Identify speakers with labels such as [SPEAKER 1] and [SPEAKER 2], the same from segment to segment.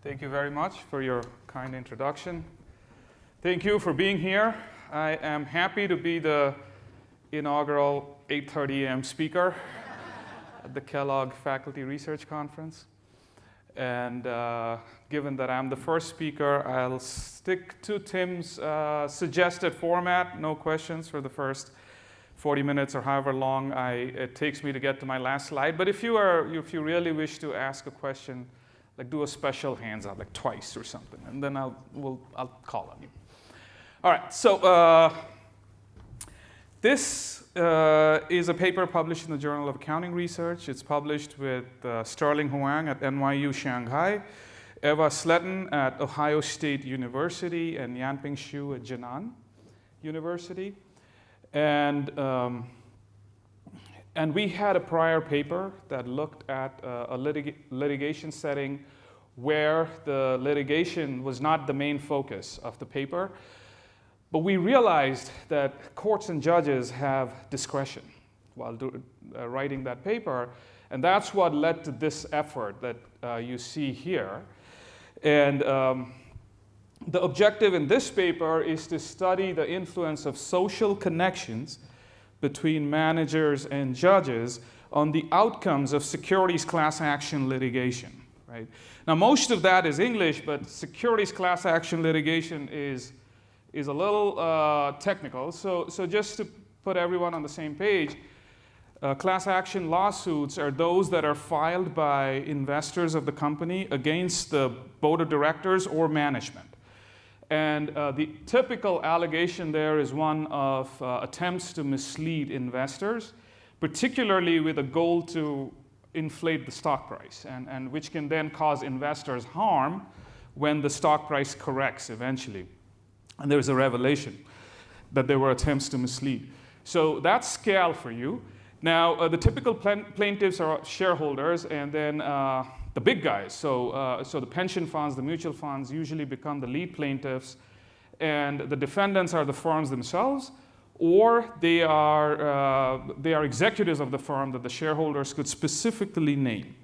[SPEAKER 1] Thank you very much for your kind introduction. Thank you for being here. I am happy to be the inaugural 8:30 a.m. speaker at the Kellogg Faculty Research Conference. And given that I'm the first speaker, I'll stick to Tim's suggested format, no questions for the first 40 minutes or however long it takes me to get to my last slide. But if you really wish to ask a question, like do a special hands up, like twice or something, and then I'll call on you. All right, so this is a paper published in the Journal of Accounting Research. It's published with Sterling Huang at NYU Shanghai, Eva Sletton at Ohio State University, and Yanping Xu at Jinan University. And we had a prior paper that looked at a litigation setting where the litigation was not the main focus of the paper. But we realized that courts and judges have discretion while writing that paper. And that's what led to this effort that you see here. And the objective in this paper is to study the influence of social connections between managers and judges on the outcomes of securities class action litigation. Right? Now, most of that is English, but securities class action litigation is a little technical. So just to put everyone on the same page, class action lawsuits are those that are filed by investors of the company against the board of directors or management. And the typical allegation there is one of attempts to mislead investors, particularly with a goal to inflate the stock price, and which can then cause investors harm when the stock price corrects eventually. And there's a revelation that there were attempts to mislead. So that's scale for you. Now, the typical plaintiffs are shareholders, and then the big guys. So the pension funds, the mutual funds usually become the lead plaintiffs, and the defendants are the firms themselves, or they are executives of the firm that the shareholders could specifically name.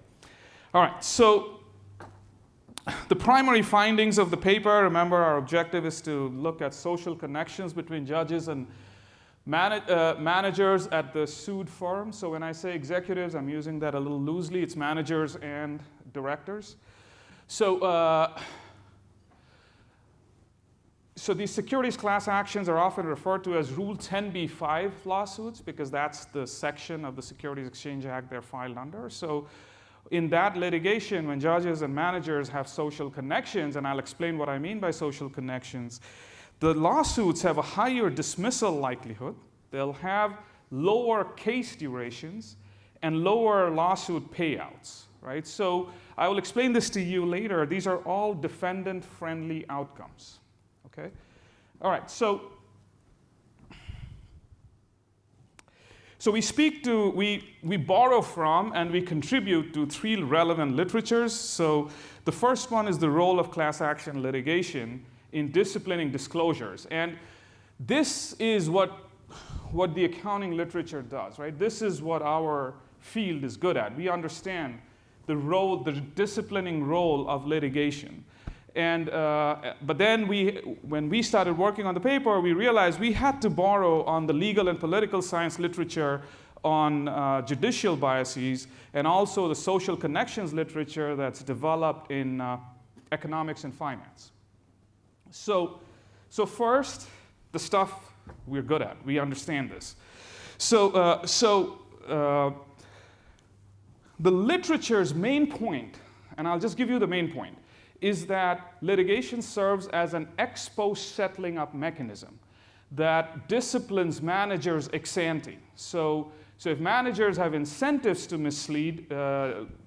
[SPEAKER 1] All right, so the primary findings of the paper, remember our objective is to look at social connections between judges and managers at the sued firm. So when I say executives, I'm using that a little loosely. It's managers and directors. So these securities class actions are often referred to as Rule 10b-5 lawsuits because that's the section of the Securities Exchange Act they're filed under. So in that litigation, when judges and managers have social connections, and I'll explain what I mean by social connections, the lawsuits have a higher dismissal likelihood. They'll have lower case durations and lower lawsuit payouts, right? So I will explain this to you later. These are all defendant-friendly outcomes, okay? All right, so we borrow from and we contribute to three relevant literatures. So the first one is the role of class action litigation in disciplining disclosures. And this is what the accounting literature does, right? This is what our field is good at. We understand the disciplining role of litigation. And but then when we started working on the paper, we realized we had to borrow on the legal and political science literature on judicial biases and also the social connections literature that's developed in economics and finance. So first, the stuff we're good at. We understand this. So the literature's main point, and I'll just give you the main point, is that litigation serves as an ex post settling up mechanism that disciplines managers ex ante. So if managers have incentives to mislead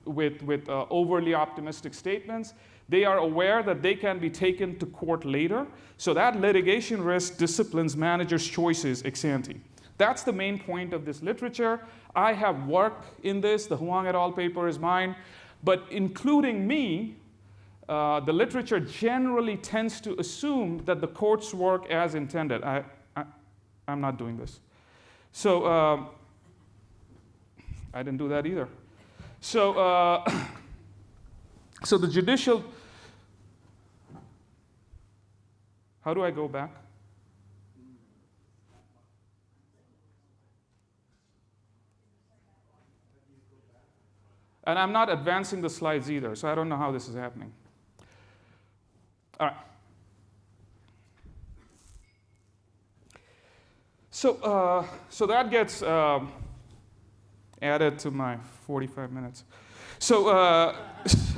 [SPEAKER 1] with overly optimistic statements, they are aware that they can be taken to court later. So that litigation risk disciplines managers' choices ex ante. That's the main point of this literature. I have work in this. The Huang et al. Paper is mine. But including me, the literature generally tends to assume that the courts work as intended. I'm not doing this. So I didn't do that either. So the judicial How do I go back? And I'm not advancing the slides either, so I don't know how this is happening. All right. So that gets added to my 45 minutes. So,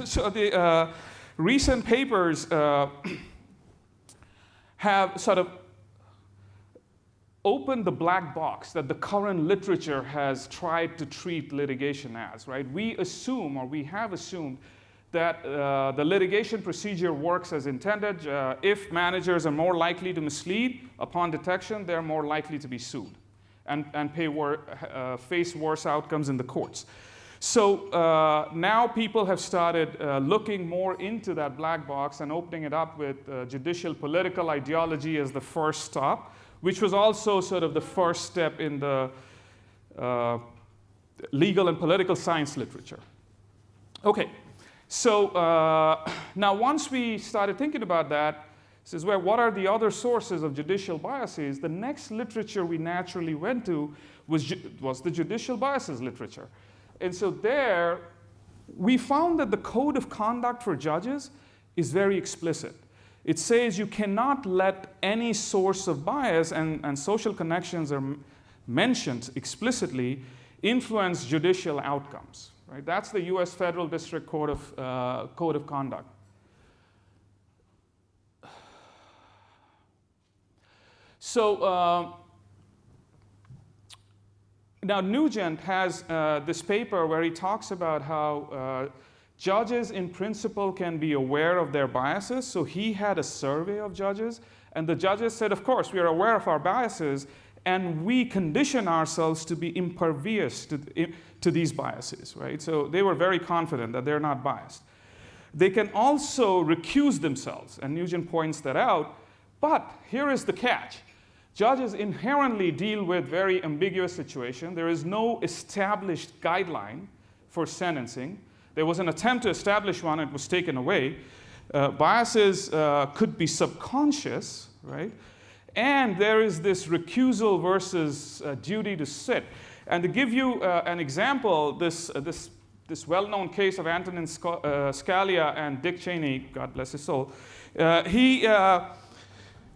[SPEAKER 1] so the recent papers have sort of opened the black box that the current literature has tried to treat litigation as, right? We assume, or we have assumed, that the litigation procedure works as intended. If managers are more likely to mislead upon detection, they're more likely to be sued and face worse outcomes in the courts. So now people have started looking more into that black box and opening it up with judicial political ideology as the first stop, which was also sort of the first step in the legal and political science literature. Okay, so now once we started thinking about that, this is where what are the other sources of judicial biases? The next literature we naturally went to was the judicial biases literature. And so there, we found that the code of conduct for judges is very explicit. It says you cannot let any source of bias, and social connections are mentioned explicitly, influence judicial outcomes. Right? That's the US Federal District Code of Conduct. So now Nugent has this paper where he talks about how judges in principle can be aware of their biases. So he had a survey of judges, and the judges said, of course, we are aware of our biases, and we condition ourselves to be impervious to these biases, right? So they were very confident that they're not biased. They can also recuse themselves, and Nugent points that out, but here is the catch. Judges inherently deal with very ambiguous situations. There is no established guideline for sentencing. There was an attempt to establish one, it was taken away. Biases could be subconscious, right? And there is this recusal versus duty to sit. And to give you an example, this well-known case of Antonin Scalia and Dick Cheney, God bless his soul,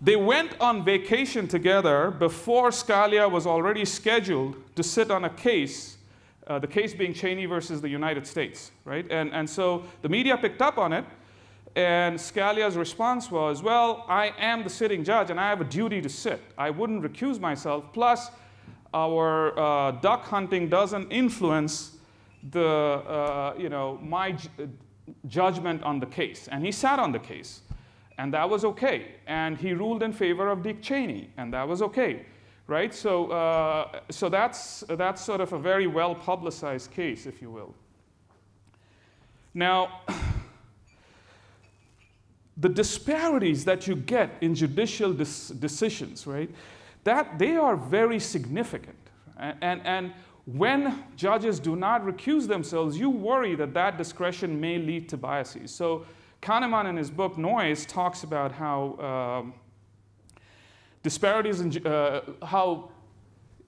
[SPEAKER 1] they went on vacation together before Scalia was already scheduled to sit on a case, the case being Cheney versus the United States, right? And so the media picked up on it, and Scalia's response was, well, I am the sitting judge, and I have a duty to sit. I wouldn't recuse myself. Plus, our duck hunting doesn't influence my judgment on the case. And he sat on the case. And that was okay. And he ruled in favor of Dick Cheney, and that was okay, right? So, so that's sort of a very well-publicized case, if you will. Now, the disparities that you get in judicial decisions, right, that they are very significant. And when judges do not recuse themselves, you worry that that discretion may lead to biases. So Kahneman, in his book Noise, talks about how disparities in how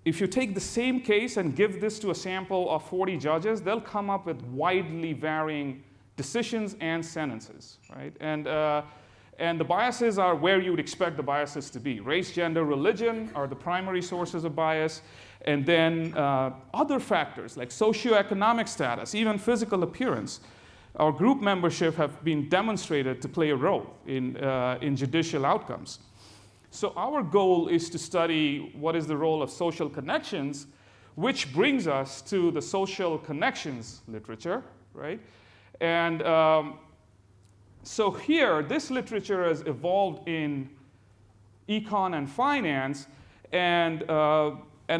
[SPEAKER 1] if you take the same case and give this to a sample of 40 judges, they'll come up with widely varying decisions and sentences, right? And the biases are where you would expect the biases to be. Race, gender, religion are the primary sources of bias, and then other factors like socioeconomic status, even physical appearance, or group membership have been demonstrated to play a role in judicial outcomes. So our goal is to study what is the role of social connections, which brings us to the social connections literature, right? And so here, this literature has evolved in econ and finance, and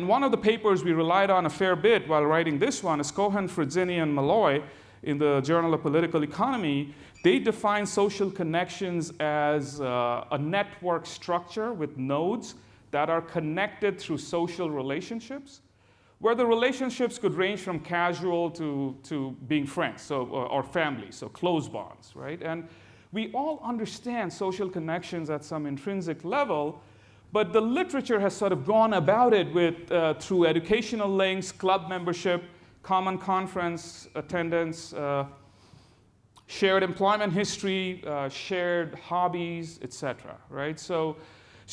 [SPEAKER 1] one of the papers we relied on a fair bit while writing this one is Cohen, Frizzini, and Malloy in the Journal of Political Economy. They define social connections as a network structure with nodes that are connected through social relationships, where the relationships could range from casual to being friends, so, or family, so close bonds, right? And we all understand social connections at some intrinsic level, but the literature has sort of gone about it with, through educational links, club membership, common conference attendance, shared employment history, shared hobbies, etc. Right? So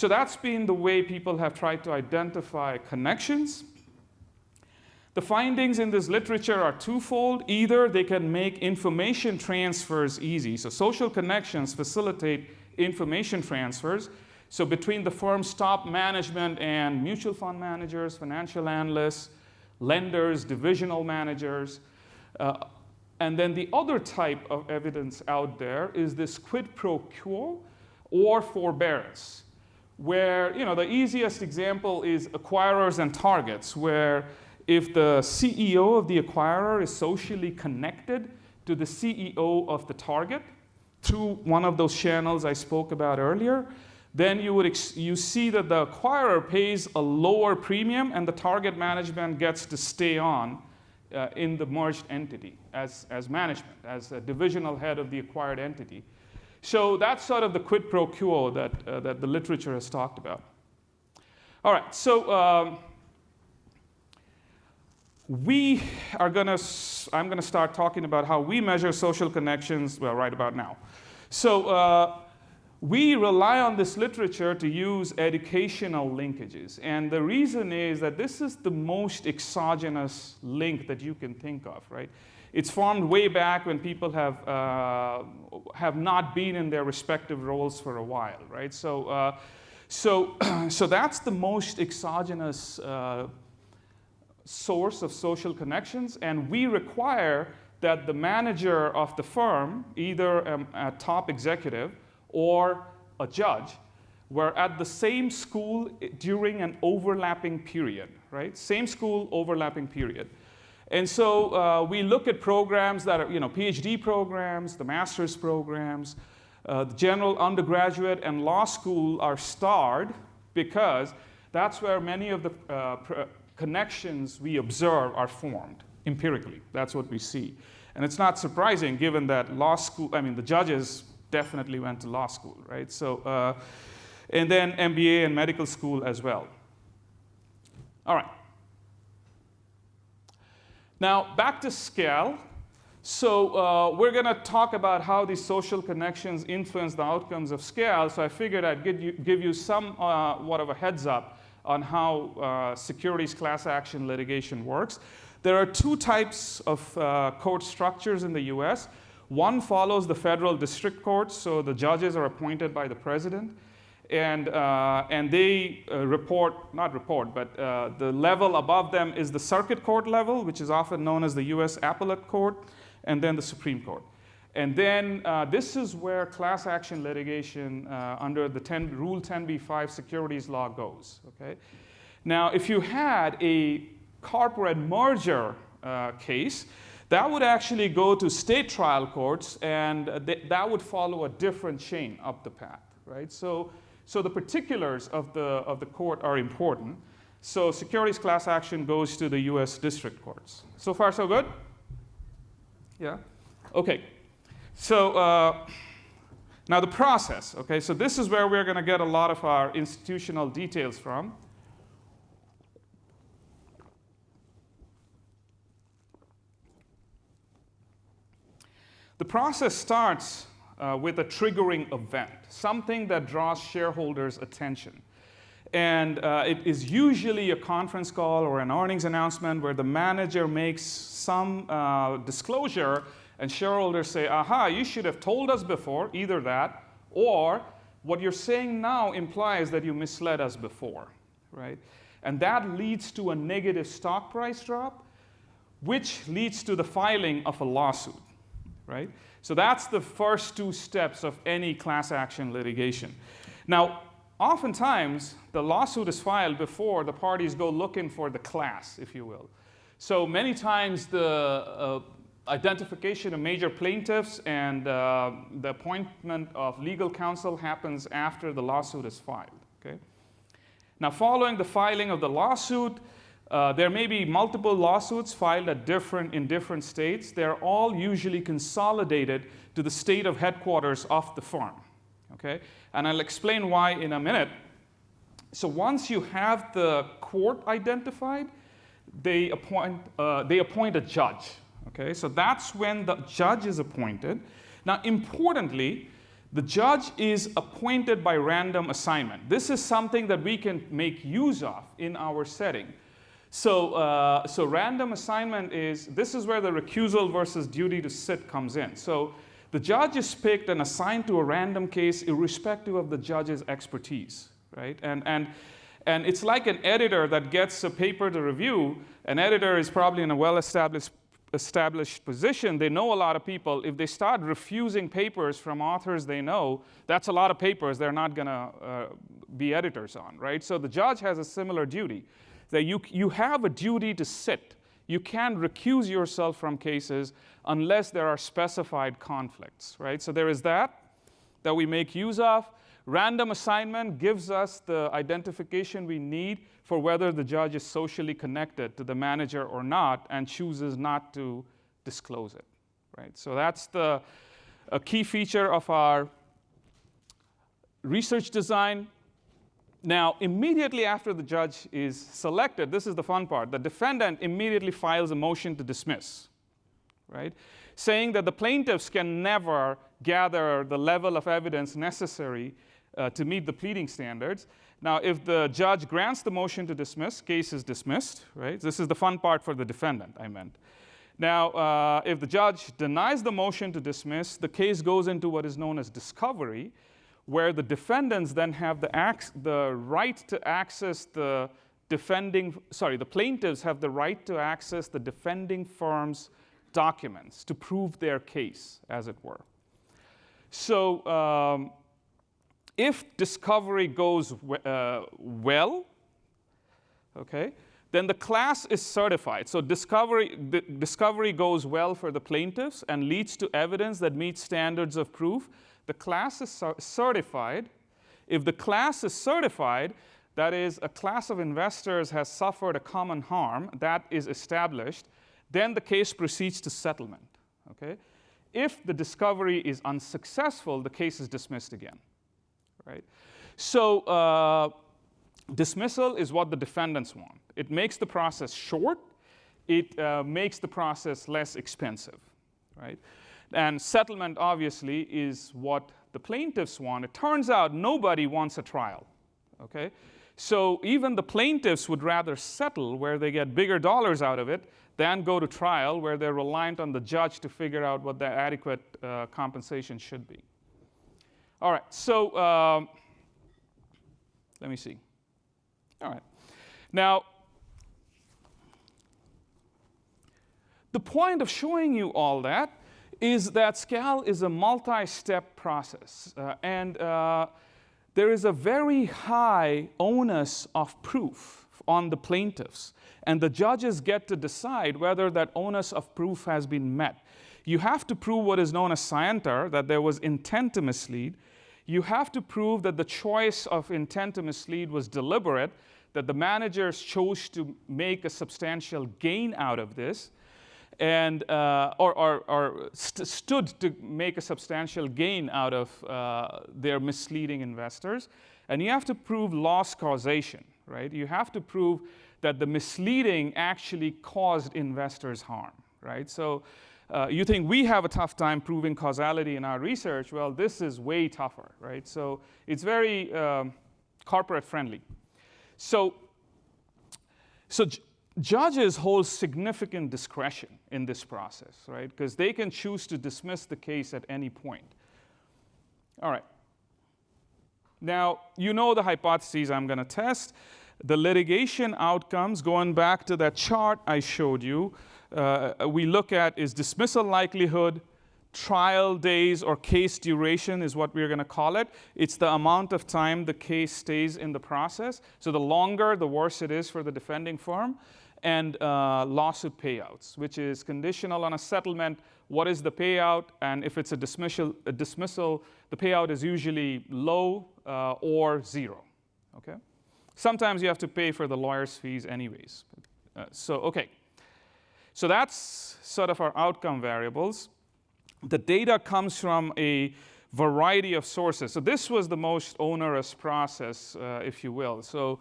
[SPEAKER 1] that's been the way people have tried to identify connections. The findings in this literature are twofold. Either they can make information transfers easy. So social connections facilitate information transfers. So between the firm's top management and mutual fund managers, financial analysts, lenders, divisional managers. And then the other type of evidence out there is this quid pro quo or forbearance, where the easiest example is acquirers and targets, where if the CEO of the acquirer is socially connected to the CEO of the target through one of those channels I spoke about earlier, then you see that the acquirer pays a lower premium and the target management gets to stay on in the merged entity as management, as a divisional head of the acquired entity. So that's sort of the quid pro quo that the literature has talked about. All right, so I'm going to start talking about how we measure social connections, well, right about now. So we rely on this literature to use educational linkages. And the reason is that this is the most exogenous link that you can think of, right? It's formed way back when people have not been in their respective roles for a while, right? So that's the most exogenous source of social connections, and we require that the manager of the firm, either a top executive or a judge, were at the same school during an overlapping period, right? Same school, overlapping period. And so we look at programs that are, PhD programs, the master's programs, the general undergraduate and law school are starred because that's where many of the connections we observe are formed empirically. That's what we see. And it's not surprising given that the judges definitely went to law school, right? So, and then MBA and medical school as well. All right. Now, back to scale. So we're going to talk about how these social connections influence the outcomes of scale. So I figured I'd give you somewhat of a heads up on how securities class action litigation works. There are two types of court structures in the US. One follows the federal district courts, so the judges are appointed by the president. And they the level above them is the circuit court level, which is often known as the US Appellate Court, and then the Supreme Court. And then this is where class action litigation under the Rule 10b-5 securities law goes. Okay? Now, if you had a corporate merger case, that would actually go to state trial courts, and that would follow a different chain up the path, right? So the particulars of the court are important. So securities class action goes to the US district courts. So far, so good? Yeah? Okay. So now the process, okay? So this is where we're going to get a lot of our institutional details from. The process starts with a triggering event, something that draws shareholders' attention. And it is usually a conference call or an earnings announcement where the manager makes some disclosure and shareholders say, aha, you should have told us before, either that, or what you're saying now implies that you misled us before, right? And that leads to a negative stock price drop, which leads to the filing of a lawsuit, right? So that's the first two steps of any class action litigation. Now, oftentimes, the lawsuit is filed before the parties go looking for the class, if you will. So many times the identification of major plaintiffs and the appointment of legal counsel happens after the lawsuit is filed. Okay? Now, following the filing of the lawsuit, There may be multiple lawsuits filed in different states. They're all usually consolidated to the state of headquarters of the firm. Okay? And I'll explain why in a minute. So once you have the court identified, they appoint a judge. Okay? So that's when the judge is appointed. Now, importantly, the judge is appointed by random assignment. This is something that we can make use of in our setting. So random assignment this is where the recusal versus duty to sit comes in. So the judge is picked and assigned to a random case irrespective of the judge's expertise, right? And it's like an editor that gets a paper to review. An editor is probably in a well-established position. They know a lot of people. If they start refusing papers from authors they know, that's a lot of papers they're not going to be editors on, right? So the judge has a similar duty. That you have a duty to sit. You can't recuse yourself from cases unless there are specified conflicts, right? So there is that we make use of. Random assignment gives us the identification we need for whether the judge is socially connected to the manager or not and chooses not to disclose it, right? So that's a key feature of our research design. Now, immediately after the judge is selected, this is the fun part, the defendant immediately files a motion to dismiss, right? Saying that the plaintiffs can never gather the level of evidence necessary to meet the pleading standards. Now, if the judge grants the motion to dismiss, case is dismissed, right? This is the fun part for the defendant, I meant. Now, if the judge denies the motion to dismiss, the case goes into what is known as discovery, where the defendants then have the right to access the plaintiffs have the right to access the defending firm's documents to prove their case, as it were. So if discovery goes well, okay, then the class is certified. So discovery goes well for the plaintiffs and leads to evidence that meets standards of proof. The class is certified. If the class is certified, that is, a class of investors has suffered a common harm, that is established, then the case proceeds to settlement. Okay? If the discovery is unsuccessful, the case is dismissed again. Right? So dismissal is what the defendants want. It makes the process short. It makes the process less expensive. Right? And settlement, obviously, is what the plaintiffs want. It turns out nobody wants a trial. Okay? So even the plaintiffs would rather settle, where they get bigger dollars out of it, than go to trial, where they're reliant on the judge to figure out what the adequate compensation should be. All right, so let me see. All right. Now, the point of showing you all that is that SCAL is a multi-step process. And there is a very high onus of proof on the plaintiffs. And the judges get to decide whether that onus of proof has been met. You have to prove what is known as scienter, that there was intent to mislead. You have to prove that the choice of intent to mislead was deliberate, that the managers chose to make a substantial gain out of this, and stood to make a substantial gain out of their misleading investors. And you have to prove loss causation, right? You have to prove that the misleading actually caused investors harm, right? So you think we have a tough time proving causality in our research. Well, this is way tougher, right? So it's very corporate friendly. So judges hold significant discretion in this process, right? Because they can choose to dismiss the case at any point. All right. Now, you know the hypotheses I'm going to test. The litigation outcomes, going back to that chart I showed you, we look at is dismissal likelihood, trial days, or case duration is what we're going to call it. It's the amount of time the case stays in the process. So the longer, the worse it is for the defending firm. And lawsuit payouts, which is conditional on a settlement. What is the payout? And if it's a dismissal, the payout is usually low or zero. Okay? Sometimes you have to pay for the lawyer's fees anyways. Okay. So that's sort of our outcome variables. The data comes from a variety of sources. So this was the most onerous process, if you will. So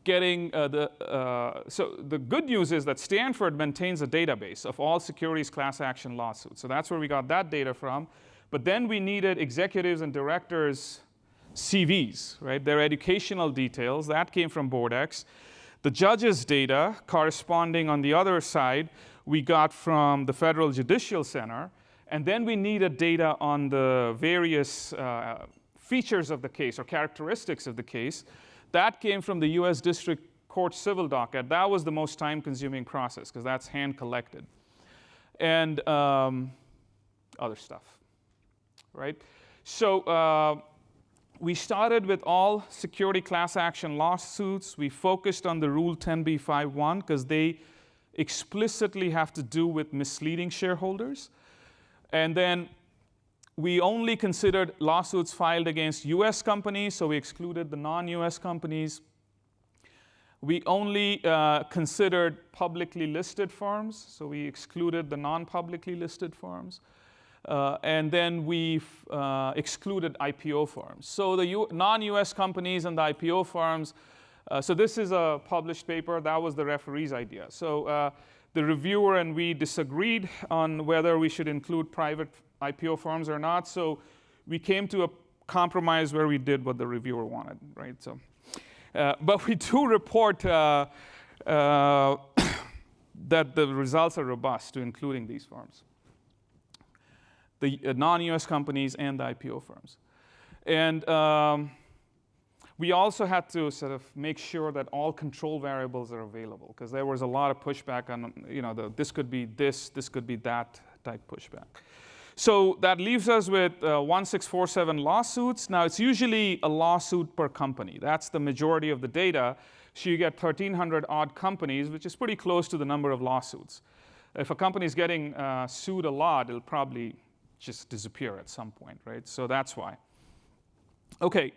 [SPEAKER 1] getting so the good news is that Stanford maintains a database of all securities class action lawsuits. So that's where we got that data from. But then we needed executives and directors' CVs, right? Their educational details. That came from BoardX. The judges' data corresponding on the other side we got from the Federal Judicial Center. And then we needed data on the various features of the case or characteristics of the case. That came from the US District Court civil docket. That was the most time-consuming process because that's hand-collected. And other stuff, right? So we started with all security class action lawsuits. We focused on the Rule 10b5-1 because they explicitly have to do with misleading shareholders. And then we only considered lawsuits filed against US companies, so we excluded the non-US companies. We only considered publicly listed firms, so we excluded the non-publicly listed firms. And then we excluded IPO firms. So the non-US companies and the IPO firms, so this is a published paper. That was the referee's idea. So the reviewer and we disagreed on whether we should include private IPO firms or not. So we came to a compromise where we did what the reviewer wanted, right? So, but we do report that the results are robust to including these firms, the non-US companies and the IPO firms. And we also had to sort of make sure that all control variables are available because there was a lot of pushback on, this could be this could be that type pushback. So that leaves us with 1647 lawsuits. Now it's usually a lawsuit per company. That's the majority of the data. So you get 1,300 odd companies, which is pretty close to the number of lawsuits. If a company is getting sued a lot, it'll probably just disappear at some point, right? So that's why. Okay.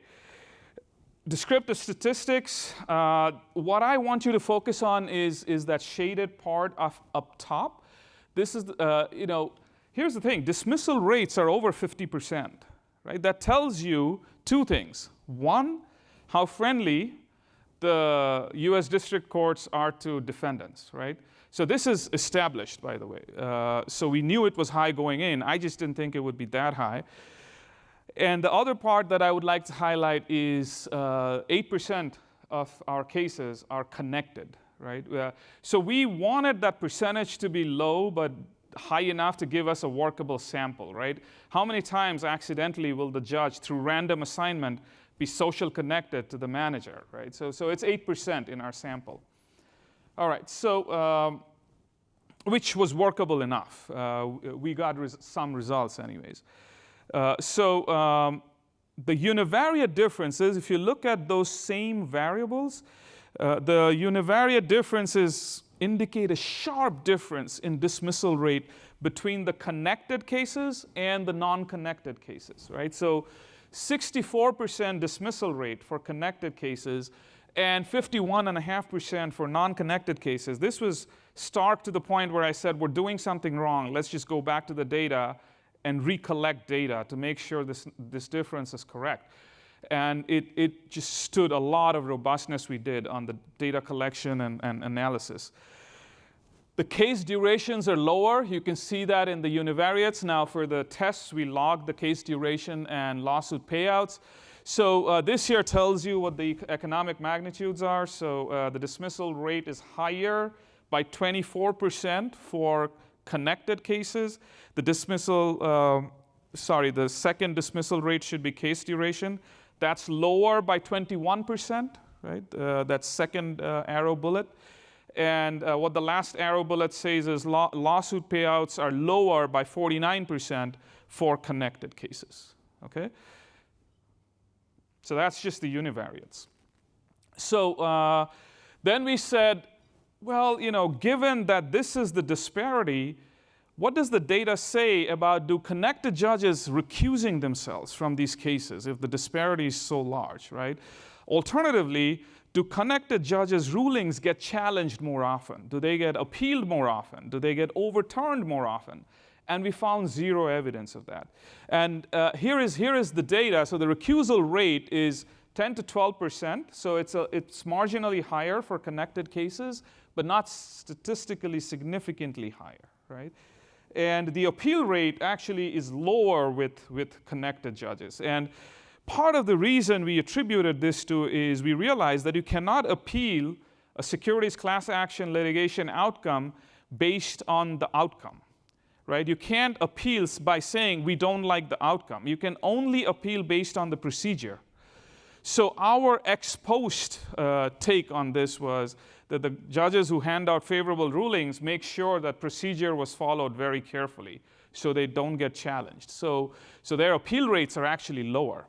[SPEAKER 1] Descriptive statistics, what I want you to focus on is that shaded part up top. This is, here's the thing, dismissal rates are over 50%, right? That tells you two things. One, how friendly the US district courts are to defendants, right? So this is established, by the way. So we knew it was high going in. I just didn't think it would be that high. And the other part that I would like to highlight is 8% of our cases are connected, right? So we wanted that percentage to be low, but high enough to give us a workable sample, right? How many times accidentally will the judge, through random assignment, be social connected to the manager, right? So it's 8% in our sample. All right, so which was workable enough. We got some results anyways. The univariate differences, if you look at those same variables, the univariate differences indicate a sharp difference in dismissal rate between the connected cases and the non-connected cases, right? So 64% dismissal rate for connected cases and 51.5% for non-connected cases. This was stark to the point where I said, we're doing something wrong. Let's just go back to the data and recollect data to make sure this difference is correct. And it just stood a lot of robustness we did on the data collection and analysis. The case durations are lower. You can see that in the univariates. Now for the tests, we logged the case duration and lawsuit payouts. So this here tells you what the economic magnitudes are. So the dismissal rate is higher by 24% for connected cases. The the second dismissal rate should be case duration. That's lower by 21%, right? That second arrow bullet. And what the last arrow bullet says is lawsuit payouts are lower by 49% for connected cases, okay? So that's just the univariates. So then we said, well, given that this is the disparity, what does the data say about do connected judges recusing themselves from these cases if the disparity is so large, right? Alternatively, do connected judges' rulings get challenged more often? Do they get appealed more often? Do they get overturned more often? And we found zero evidence of that. And here is the data. So the recusal rate is 10 to 12%. So it's marginally higher for connected cases, but not statistically significantly higher, right? And the appeal rate actually is lower with connected judges. And part of the reason we attributed this to is we realized that you cannot appeal a securities class action litigation outcome based on the outcome, right? You can't appeal by saying we don't like the outcome. You can only appeal based on the procedure. So our ex post take on this was that the judges who hand out favorable rulings make sure that procedure was followed very carefully so they don't get challenged. So their appeal rates are actually lower.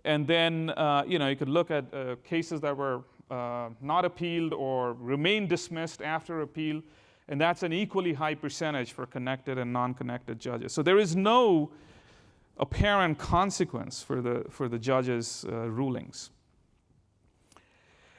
[SPEAKER 1] And then you could look at cases that were not appealed or remained dismissed after appeal, and that's an equally high percentage for connected and non-connected judges. So there is no apparent consequence for the judges' rulings.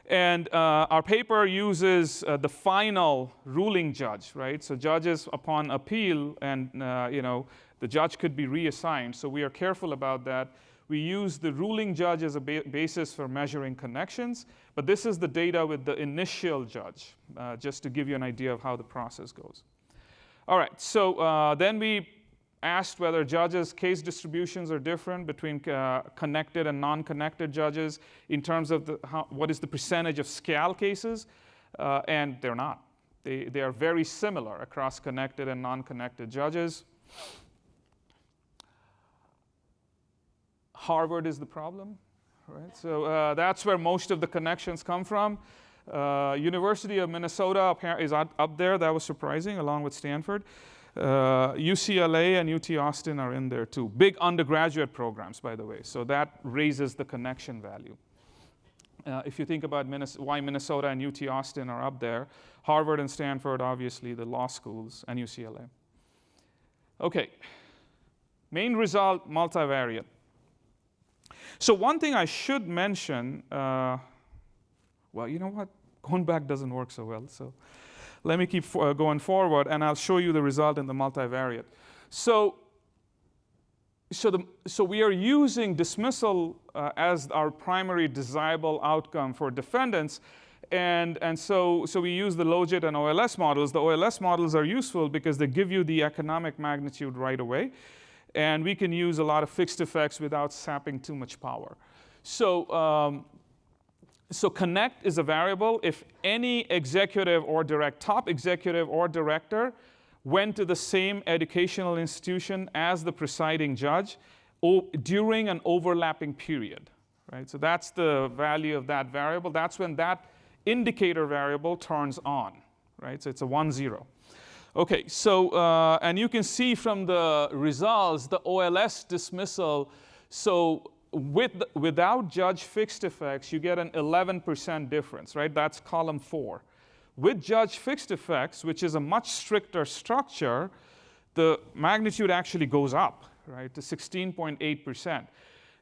[SPEAKER 1] And our paper uses the final ruling judge, right? So judges upon appeal, and the judge could be reassigned. So we are careful about that. We use the ruling judge as a basis for measuring connections, but this is the data with the initial judge, just to give you an idea of how the process goes. All right, so then we asked whether judges' case distributions are different between connected and non-connected judges in terms of what is the percentage of scale cases, and they're not. They are very similar across connected and non-connected judges. Harvard is the problem, right? So that's where most of the connections come from. University of Minnesota is up there. That was surprising, along with Stanford. UCLA and UT Austin are in there too. Big undergraduate programs, by the way. So that raises the connection value. If you think about why Minnesota and UT Austin are up there, Harvard and Stanford, obviously, the law schools, and UCLA. Okay. Main result, multivariate. So one thing I should mention, well, you know what? Going back doesn't work so well. So let me keep going forward, and I'll show you the result in the multivariate. So we are using dismissal as our primary desirable outcome for defendants. And so we use the Logit and OLS models. The OLS models are useful because they give you the economic magnitude right away. And we can use a lot of fixed effects without sapping too much power. So connect is a variable if any executive or top executive or director went to the same educational institution as the presiding judge during an overlapping period, right? So that's the value of that variable. That's when that indicator variable turns on, right? So it's a 1-0. Okay, so, and you can see from the results, the OLS dismissal, so without judge fixed effects, you get an 11% difference, right? That's column 4. With judge fixed effects, which is a much stricter structure, the magnitude actually goes up, right, to 16.8%.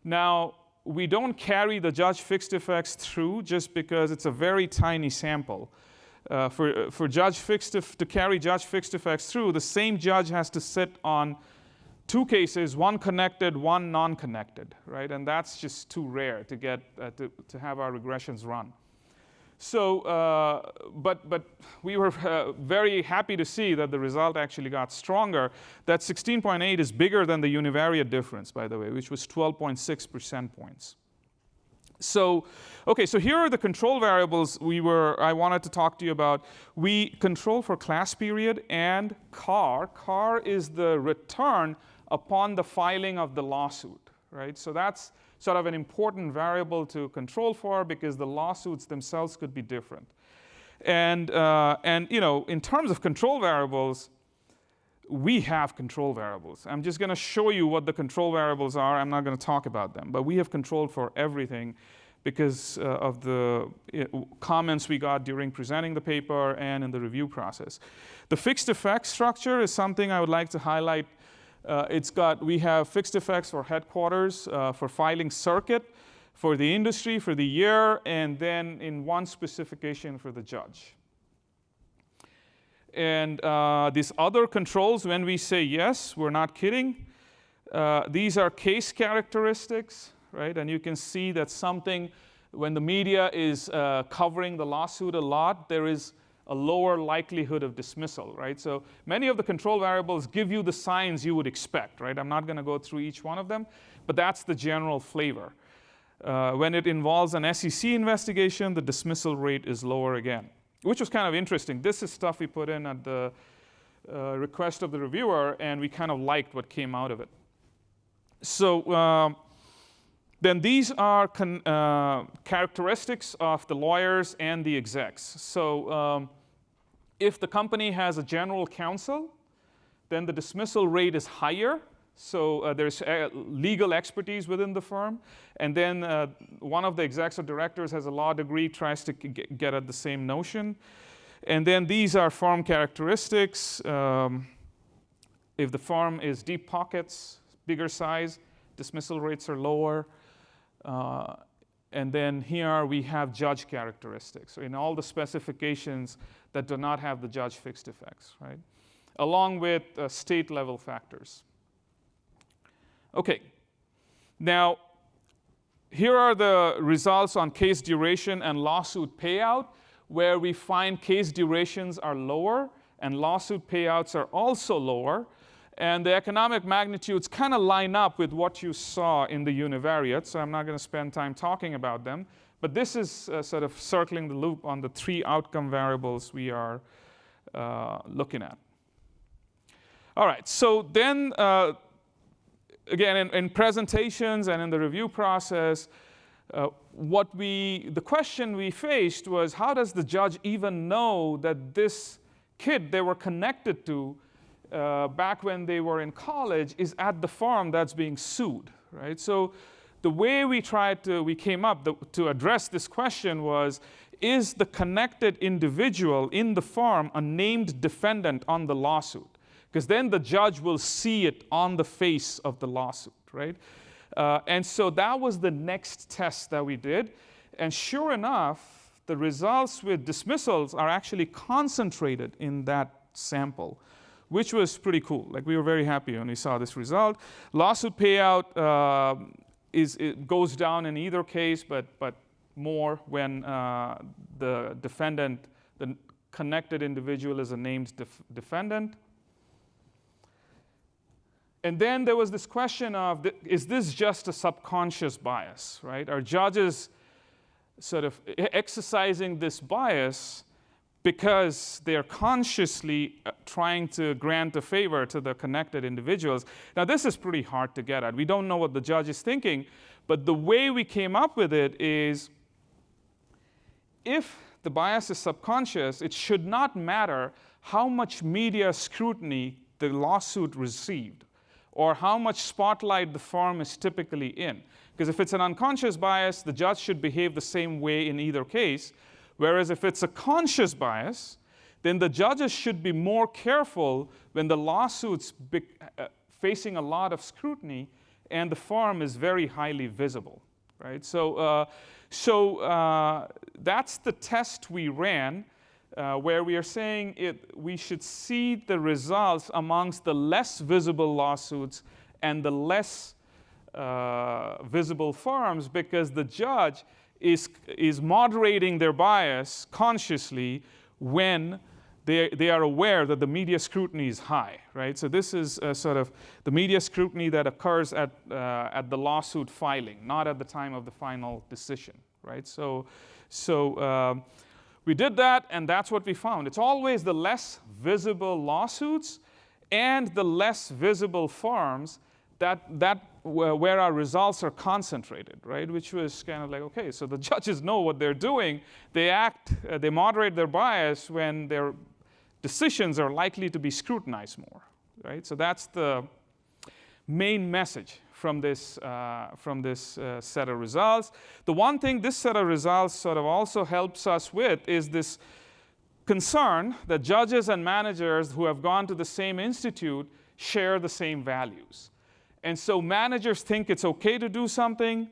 [SPEAKER 1] Now, we don't carry the judge fixed effects through just because it's a very tiny sample. For judge fixed to carry judge fixed effects through, the same judge has to sit on 2 cases, one connected, one non-connected, right? And that's just too rare to get to have our regressions run. So, but we were very happy to see that the result actually got stronger. That 16.8 is bigger than the univariate difference, by the way, which was 12.6 percentage points. So, okay, so here are the control variables I wanted to talk to you about. We control for class period and CAR. CAR is the return upon the filing of the lawsuit, right? So that's sort of an important variable to control for because the lawsuits themselves could be different. And in terms of control variables, we have control variables. I'm just going to show you what the control variables are. I'm not going to talk about them. But we have control for everything because of the comments we got during presenting the paper and in the review process. The fixed effect structure is something I would like to highlight. We have fixed effects for headquarters, for filing circuit, for the industry, for the year, and then in one specification for the judge. And these other controls, when we say yes, we're not kidding. These are case characteristics, right? And you can see that something, when the media is covering the lawsuit a lot, there is a lower likelihood of dismissal, right? So many of the control variables give you the signs you would expect, right? I'm not going to go through each one of them, but that's the general flavor. When it involves an SEC investigation, the dismissal rate is lower again, which was kind of interesting. This is stuff we put in at the request of the reviewer, and we kind of liked what came out of it. So then these are characteristics of the lawyers and the execs. So if the company has a general counsel, then the dismissal rate is higher. So there's legal expertise within the firm. And then one of the execs or directors has a law degree, tries to get at the same notion. And then these are firm characteristics. If the firm is deep pockets, bigger size, dismissal rates are lower. And then here we have judge characteristics. So in all the specifications that do not have the judge fixed effects, right? Along with state level factors. Okay, now here are the results on case duration and lawsuit payout, where we find case durations are lower and lawsuit payouts are also lower. And the economic magnitudes kind of line up with what you saw in the univariate, so I'm not going to spend time talking about them. But this is sort of circling the loop on the 3 outcome variables we are looking at. All right, so then again, in presentations and in the review process, the question we faced was, how does the judge even know that this kid they were connected to back when they were in college is at the firm that's being sued, right? So the way we came up to address this question was, is the connected individual in the firm a named defendant on the lawsuit? Because then the judge will see it on the face of the lawsuit, right? And so that was the next test that we did. And sure enough, the results with dismissals are actually concentrated in that sample, which was pretty cool. Like, we were very happy when we saw this result. Lawsuit payout it goes down in either case, but more when the defendant, the connected individual, is a named defendant. And then there was this question of, is this just a subconscious bias, right? Are judges sort of exercising this bias because they are consciously trying to grant a favor to the connected individuals? Now, this is pretty hard to get at. We don't know what the judge is thinking, but the way we came up with it is, if the bias is subconscious, it should not matter how much media scrutiny the lawsuit received or how much spotlight the firm is typically in. Because if it's an unconscious bias, the judge should behave the same way in either case. Whereas if it's a conscious bias, then the judges should be more careful when the lawsuit's facing a lot of scrutiny and the firm is very highly visible, right? So that's the test we ran, where we are saying we should see the results amongst the less visible lawsuits and the less visible firms, because the judge is moderating their bias consciously when they are aware that the media scrutiny is high, right? So this is sort of the media scrutiny that occurs at the lawsuit filing, not at the time of the final decision, right? So we did that, and that's what we found. It's always the less visible lawsuits and the less visible firms where our results are concentrated, right? Which was kind of like, okay, so the judges know what they're doing. They moderate their bias when their decisions are likely to be scrutinized more, right? So that's the main message from this set of results. The one thing this set of results sort of also helps us with is this concern that judges and managers who have gone to the same institute share the same values. And so managers think it's okay to do something,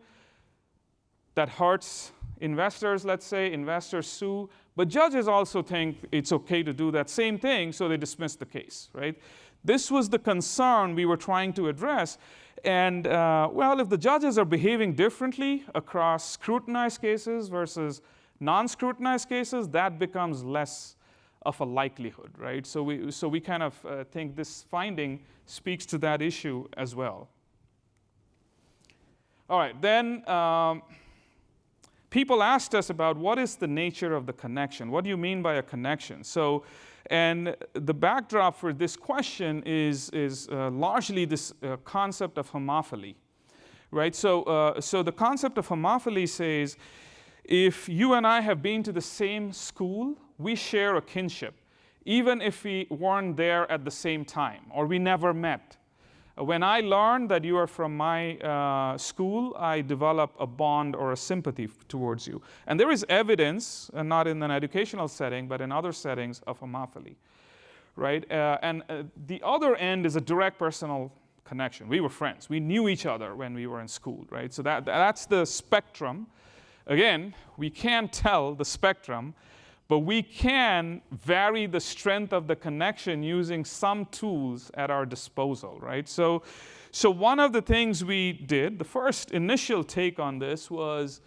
[SPEAKER 1] that hurts investors, let's say. Investors sue. But judges also think it's okay to do that same thing, so they dismiss the case, right? This was the concern we were trying to address. And, well, if the judges are behaving differently across scrutinized cases versus non-scrutinized cases, that becomes less of a likelihood, right? So we kind of think this finding speaks to that issue as well. All right, then people asked us about what is the nature of the connection? What do you mean by a connection? So, and the backdrop for this question is largely this concept of homophily, right? So the concept of homophily says, if you and I have been to the same school, we share a kinship, even if we weren't there at the same time or we never met. When I learn that you are from my school, I develop a bond or a sympathy towards you. And there is evidence, not in an educational setting, but in other settings, of homophily, right? And the other end is a direct personal connection. We were friends. We knew each other when we were in school, right? So that's the spectrum. Again, we can't tell the spectrum, but we can vary the strength of the connection using some tools at our disposal, right? So one of the things we did, the first initial take on this was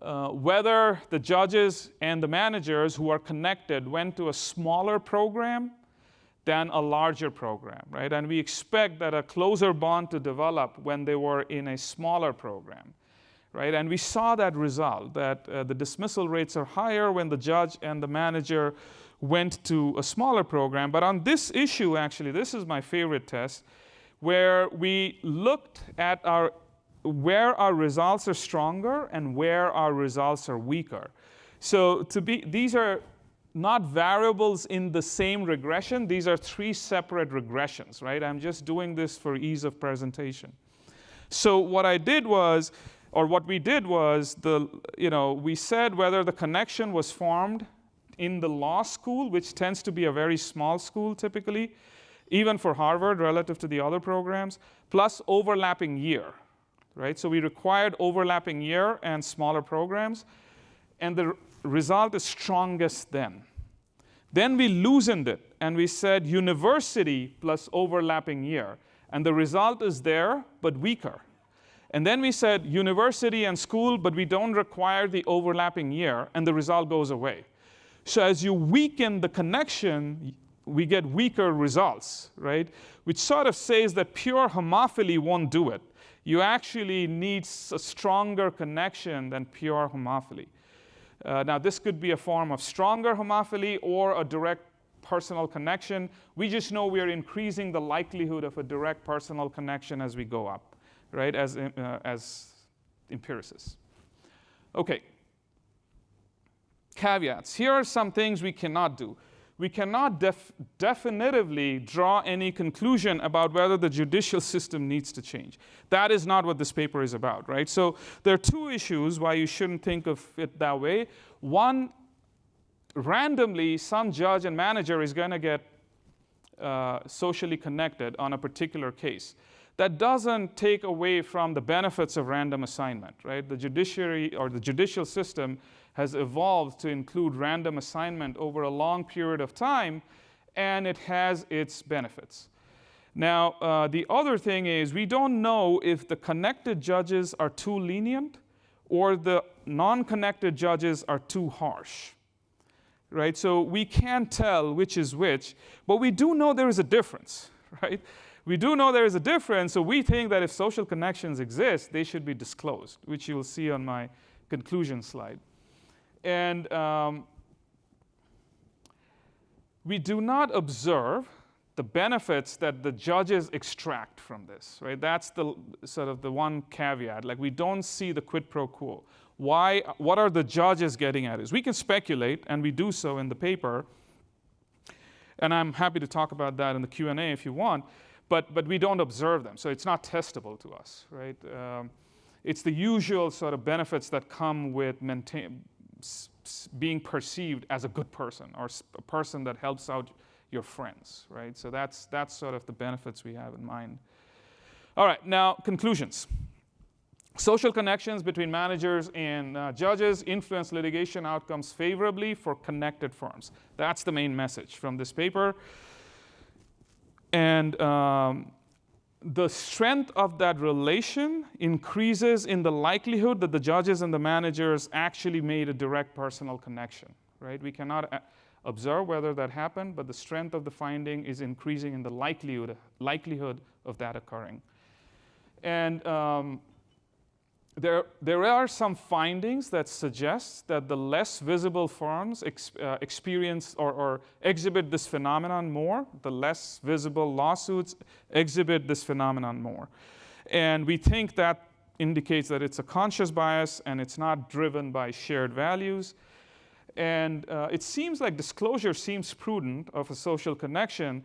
[SPEAKER 1] whether the judges and the managers who are connected went to a smaller program than a larger program, right? And we expect that a closer bond to develop when they were in a smaller program. Right? And we saw that result, that the dismissal rates are higher when the judge and the manager went to a smaller program. But on this issue, actually, this is my favorite test, where we looked at where our results are stronger and where our results are weaker. So these are not variables in the same regression. These are three separate regressions, right? I'm just doing this for ease of presentation. So what I did was, or what we did was, we said whether the connection was formed in the law school, which tends to be a very small school typically, even for Harvard relative to the other programs, plus overlapping year, right? So we required overlapping year and smaller programs, and the result is strongest then. Then we loosened it, and we said university plus overlapping year, and the result is there, but weaker. And then we said university and school, but we don't require the overlapping year, and the result goes away. So as you weaken the connection, we get weaker results, right? Which sort of says that pure homophily won't do it. You actually need a stronger connection than pure homophily. Now, this could be a form of stronger homophily or a direct personal connection. We just know we are increasing the likelihood of a direct personal connection as we go up, right, as empiricists. Okay. Caveats. Here are some things we cannot do. We cannot definitively draw any conclusion about whether the judicial system needs to change. That is not what this paper is about, right? So there are two issues why you shouldn't think of it that way. One, randomly, some judge and manager is going to get socially connected on a particular case. That doesn't take away from the benefits of random assignment, right? The judiciary or the judicial system has evolved to include random assignment over a long period of time, and it has its benefits. Now, the other thing is we don't know if the connected judges are too lenient or the non-connected judges are too harsh, right? So we can't tell which is which, but we do know there is a difference, right? We do know there is a difference, so we think that if social connections exist, they should be disclosed, which you will see on my conclusion slide. And we do not observe the benefits that the judges extract from this, right? That's the sort of the one caveat. Like, we don't see the quid pro quo. Why? What are the judges getting at? Is we can speculate, and we do so in the paper. And I'm happy to talk about that in the Q&A if you want. But we don't observe them, so it's not testable to us, right? It's the usual sort of benefits that come with being perceived as a good person or a person that helps out your friends, right? So that's sort of the benefits we have in mind. All right, now conclusions. Social connections between managers and judges influence litigation outcomes favorably for connected firms. That's the main message from this paper. And the strength of that relation increases in the likelihood that the judges and the managers actually made a direct personal connection, right? We cannot observe whether that happened, but the strength of the finding is increasing in the likelihood of that occurring. And there are some findings that suggest that the less visible firms experience or exhibit this phenomenon more. The less visible lawsuits exhibit this phenomenon more. And we think that indicates that it's a conscious bias and it's not driven by shared values. And it seems like disclosure seems prudent of a social connection,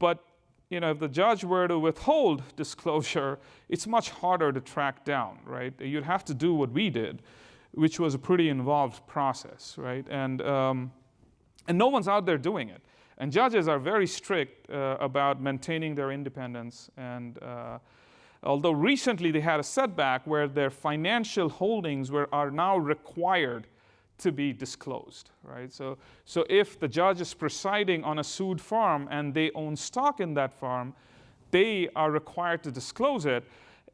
[SPEAKER 1] but if the judge were to withhold disclosure, it's much harder to track down, right? You'd have to do what we did, which was a pretty involved process, right? And no one's out there doing it. And judges are very strict about maintaining their independence. And although recently they had a setback where their financial holdings are now required to be disclosed, right? So if the judge is presiding on a sued firm and they own stock in that firm, they are required to disclose it.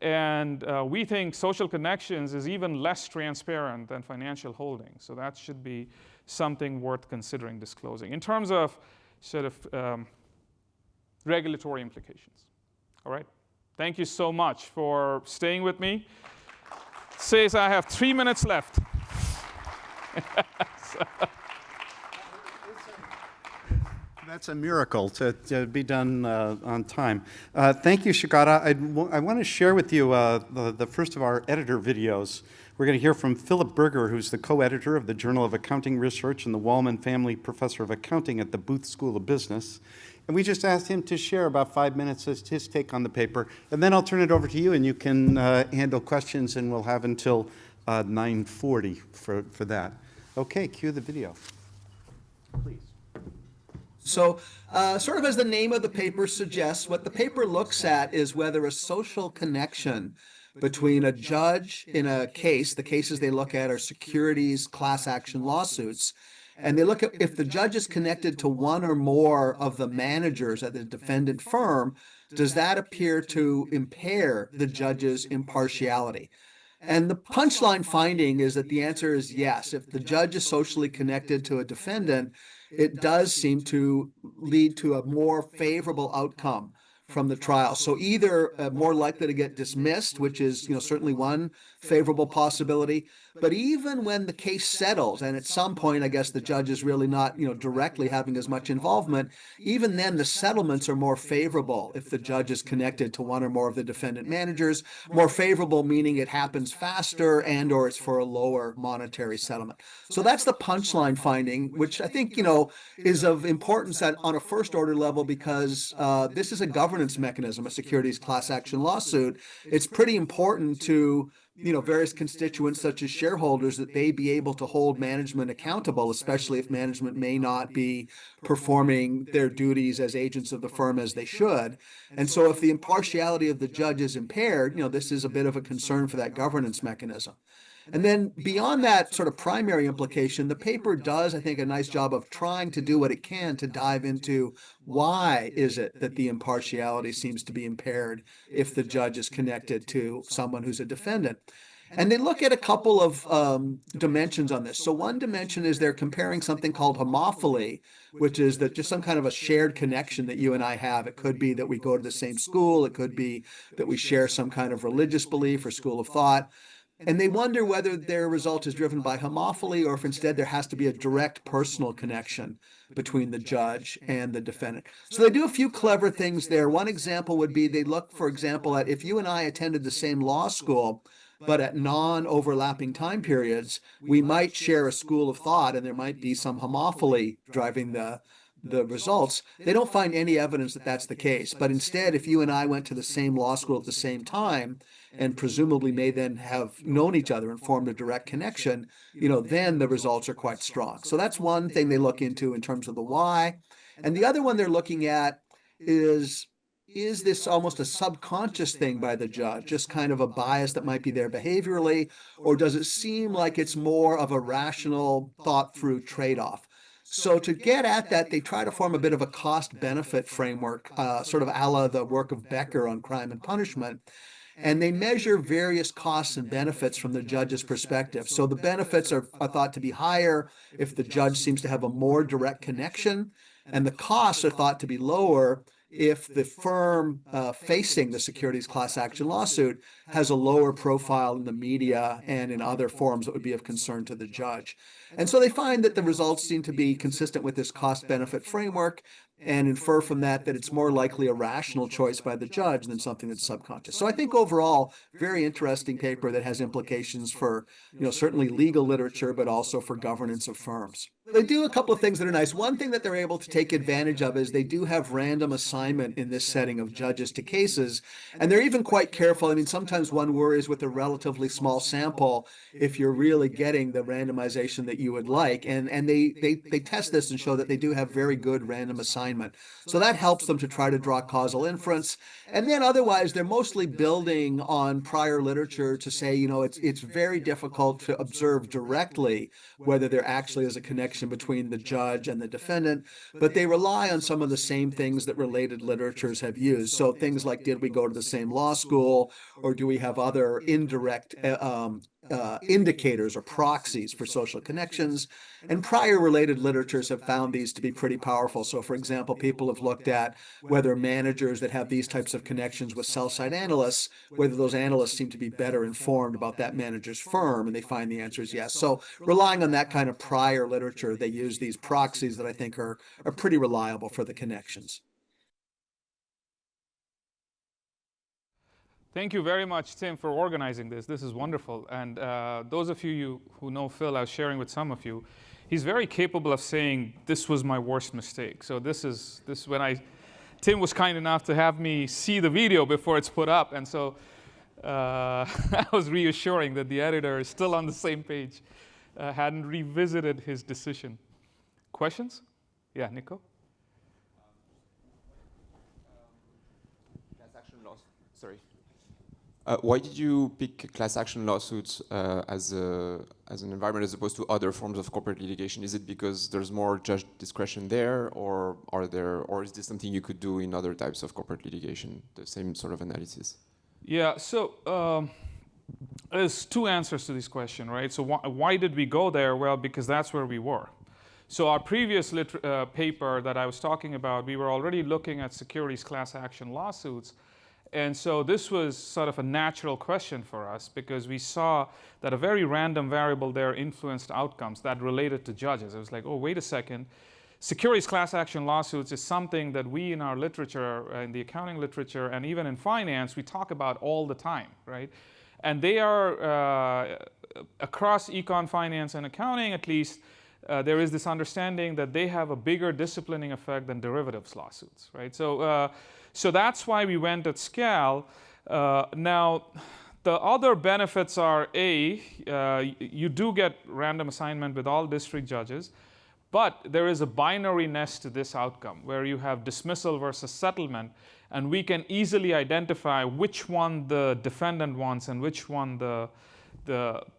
[SPEAKER 1] And we think social connections is even less transparent than financial holdings. So that should be something worth considering disclosing in terms of sort of regulatory implications. All right. Thank you so much for staying with me. It says I have 3 minutes left.
[SPEAKER 2] That's a miracle to be done on time. Thank you, Sugata. I want to share with you the first of our editor videos. We're going to hear from Philip Berger, who's the co-editor of the Journal of Accounting Research and the Wallman Family Professor of Accounting at the Booth School of Business. And we just asked him to share about 5 minutes as his take on the paper. And then I'll turn it over to you, and you can handle questions, and we'll have until 9:40 for that. Okay, cue the video. Please.
[SPEAKER 3] So sort of as the name of the paper suggests, what the paper looks at is whether a social connection between a judge in a case, the cases they look at are securities class action lawsuits, and they look at if the judge is connected to one or more of the managers at the defendant firm, does that appear to impair the judge's impartiality? And the punchline finding is that the answer is yes. If the judge is socially connected to a defendant, it does seem to lead to a more favorable outcome from the trial. So either more likely to get dismissed, which is certainly one favorable possibility, but even when the case settles, and at some point I guess the judge is really not directly having as much involvement, even then the settlements are more favorable if the judge is connected to one or more of the defendant managers. More favorable meaning it happens faster and or it's for a lower monetary settlement. So that's the punchline finding, which I think is of importance on a first order level because this is a governance mechanism, a securities class action lawsuit. It's pretty important to various constituents such as shareholders that they be able to hold management accountable, especially if management may not be performing their duties as agents of the firm as they should. And so if the impartiality of the judge is impaired, this is a bit of a concern for that governance mechanism. And then beyond that sort of primary implication, the paper does, I think, a nice job of trying to do what it can to dive into why is it that the impartiality seems to be impaired if the judge is connected to someone who's a defendant. And they look at a couple of dimensions on this. So one dimension is they're comparing something called homophily, which is that just some kind of a shared connection that you and I have. It could be that we go to the same school. It could be that we share some kind of religious belief or school of thought. And they wonder whether their result is driven by homophily or if instead there has to be a direct personal connection between the judge and the defendant. So they do a few clever things there. One example would be they look, for example, at if you and I attended the same law school, but at non-overlapping time periods, we might share a school of thought and there might be some homophily driving the results. They don't find any evidence that that's the case. But instead, if you and I went to the same law school at the same time, and presumably may then have known each other and formed a direct connection, then the results are quite strong. So that's one thing they look into in terms of the why. And the other one they're looking at is is this almost a subconscious thing by the judge, just kind of a bias that might be there behaviorally, or does it seem like it's more of a rational, thought-through trade-off? So to get at that, they try to form a bit of a cost-benefit framework, sort of a la the work of Becker on crime and punishment. And they measure various costs and benefits from the judge's perspective. So the benefits are thought to be higher if the judge seems to have a more direct connection, and the costs are thought to be lower if the firm facing the securities class action lawsuit has a lower profile in the media and in other forums that would be of concern to the judge. And so they find that the results seem to be consistent with this cost-benefit framework, and infer from that that it's more likely a rational choice by the judge than something that's subconscious. So I think overall, very interesting paper that has implications for, certainly legal literature, but also for governance of firms. They do a couple of things that are nice. One thing that they're able to take advantage of is they do have random assignment in this setting of judges to cases, and they're even quite careful. I mean, sometimes one worries with a relatively small sample if you're really getting the randomization that you would like, and they test this and show that they do have very good random assignment. So that helps them to try to draw causal inference. And then otherwise, they're mostly building on prior literature to say, it's very difficult to observe directly whether there actually is a connection between the judge and the defendant, but they rely on some of the same things that related literatures have used. So things like, did we go to the same law school, or do we have other indirect indicators or proxies for social connections? And prior related literatures have found these to be pretty powerful. So for example, people have looked at whether managers that have these types of connections with sell-side analysts, whether those analysts seem to be better informed about that manager's firm, and they find the answer is yes. So relying on that kind of prior literature, they use these proxies that I think are pretty reliable for the connections.
[SPEAKER 1] Thank you very much, Tim, for organizing this. This is wonderful. And those of you who know Phil, I was sharing with some of you, he's very capable of saying, this was my worst mistake. So Tim was kind enough to have me see the video before it's put up. And so that was reassuring that the editor is still on the same page, hadn't revisited his decision. Questions? Yeah, Nico?
[SPEAKER 4] Class action laws. Sorry. Why did you pick class action lawsuits as an environment as opposed to other forms of corporate litigation? Is it because there's more judge discretion there, or is this something you could do in other types of corporate litigation? The same sort of analysis.
[SPEAKER 1] Yeah. So there's two answers to this question, right? So why did we go there? Well, because that's where we were. So our previous paper that I was talking about, we were already looking at securities class action lawsuits. And so this was sort of a natural question for us because we saw that a very random variable there influenced outcomes that related to judges. It was like, oh, wait a second. Securities class action lawsuits is something that we in our literature, in the accounting literature, and even in finance, we talk about all the time, right? And they are, across econ, finance, and accounting at least, there is this understanding that they have a bigger disciplining effect than derivatives lawsuits, right? So that's why we went at scale. Now, the other benefits are, you do get random assignment with all district judges, but there is a binariness to this outcome where you have dismissal versus settlement, and we can easily identify which one the defendant wants and which one the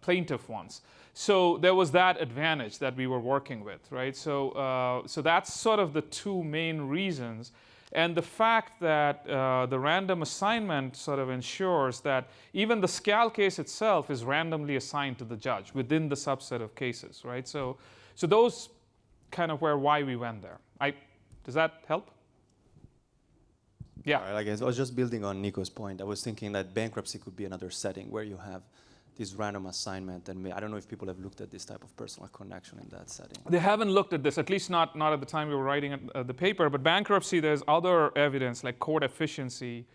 [SPEAKER 1] plaintiff wants. So there was that advantage that we were working with, right? So that's sort of the two main reasons. And the fact that the random assignment sort of ensures that even the SCAL case itself is randomly assigned to the judge within the subset of cases, right? So those kind of were why we went there. Does that help? Yeah.
[SPEAKER 5] I guess I was just building on Nico's point. I was thinking that bankruptcy could be another setting where you have this random assignment, and I don't know if people have looked at this type of personal connection in that setting.
[SPEAKER 1] They haven't looked at this, at least not at the time we were writing the paper, but bankruptcy, there's other evidence like court efficiency,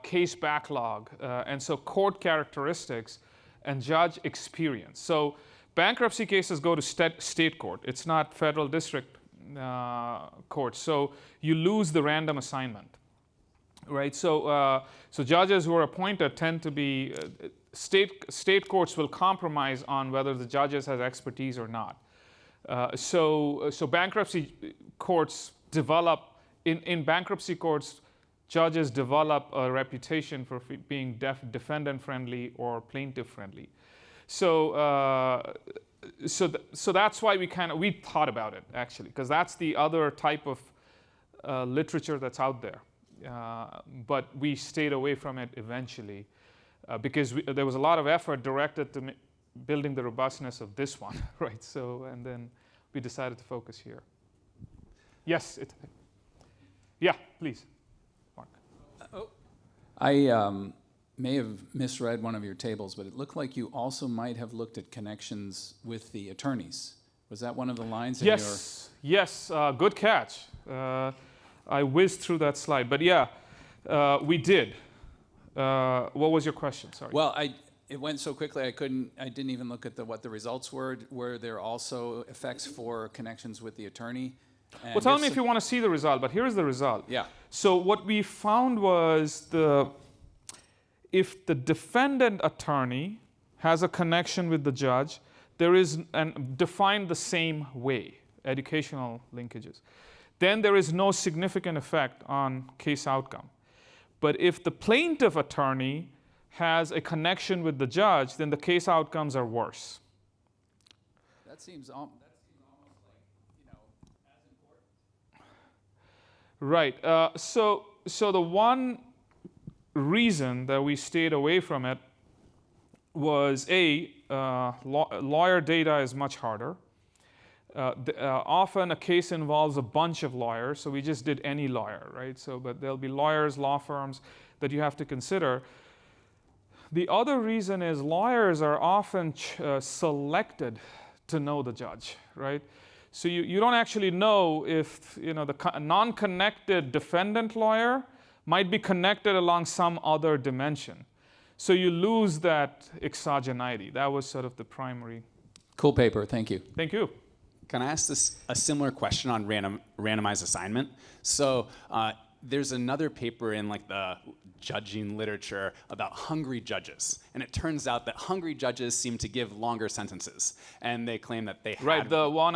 [SPEAKER 1] case backlog, and so court characteristics and judge experience. So bankruptcy cases go to state court. It's not federal district court, so you lose the random assignment, right? So judges who are appointed tend to be state courts will compromise on whether the judges has expertise or not. So bankruptcy courts develop in bankruptcy courts. judges develop a reputation for being defendant-friendly or plaintiff-friendly. So, so that's why we thought about it, actually, because that's the other type of literature that's out there. But we stayed away from it eventually because there was a lot of effort directed to building the robustness of this one, right? So, and then we decided to focus here. Yes, yeah, please, Mark.
[SPEAKER 6] I may have misread one of your tables, but it looked like you also might have looked at connections with the attorneys. Was that one of the lines in your...
[SPEAKER 1] Yes, good catch. I whizzed through that slide, but yeah, we did. What was your question? Sorry.
[SPEAKER 6] Well, it went so quickly I didn't even look at what the results were. Were there also effects for connections with the attorney? And
[SPEAKER 1] well, tell me if you want to see the result, but here's the result.
[SPEAKER 6] Yeah.
[SPEAKER 1] So what we found was if the defendant attorney has a connection with the judge, there is, and defined the same way, educational linkages, then there is no significant effect on case outcome. But if the plaintiff attorney has a connection with the judge, then the case outcomes are worse.
[SPEAKER 6] That seems almost like, as important.
[SPEAKER 1] Right. So the one reason that we stayed away from it was lawyer data is much harder. Often a case involves a bunch of lawyers, so we just did any lawyer, right? So, but there'll be lawyers, law firms that you have to consider. The other reason is lawyers are often selected to know the judge, right? So you don't actually know if the non-connected defendant lawyer might be connected along some other dimension. So you lose that exogeneity. That was sort of the primary.
[SPEAKER 6] Cool paper, thank you.
[SPEAKER 1] Thank you.
[SPEAKER 7] Can I ask this a similar question on randomized assignment? So there's another paper in like the judging literature about hungry judges, and it turns out that hungry judges seem to give longer sentences, and they claim that they
[SPEAKER 1] right, the one